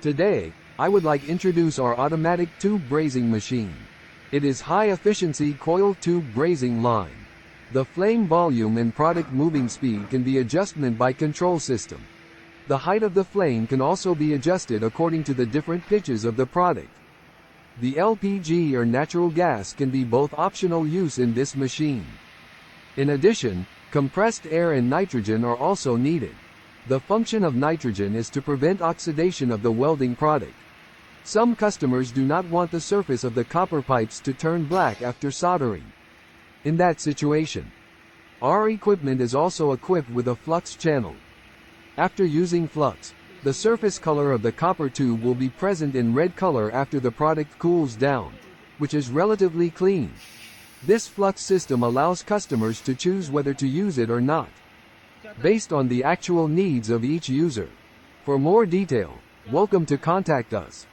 Today, I would like introduce our automatic tube brazing machine. It is high-efficiency coil tube brazing line. The flame volume and product moving speed can be adjustment by control system. The height of the flame can also be adjusted according to the different pitches of the product. The LPG or natural gas can be both optional use in this machine. In addition, compressed air and nitrogen are also needed. The function of nitrogen is to prevent oxidation of the welding product. Some customers do not want the surface of the copper pipes to turn black after soldering. In that situation, our equipment is also equipped with a flux channel. After using flux, the surface color of the copper tube will be present in red color after the product cools down, which is relatively clean. This flux system allows customers to choose whether to use it or not, based on the actual needs of each user. For more detail, welcome to contact us.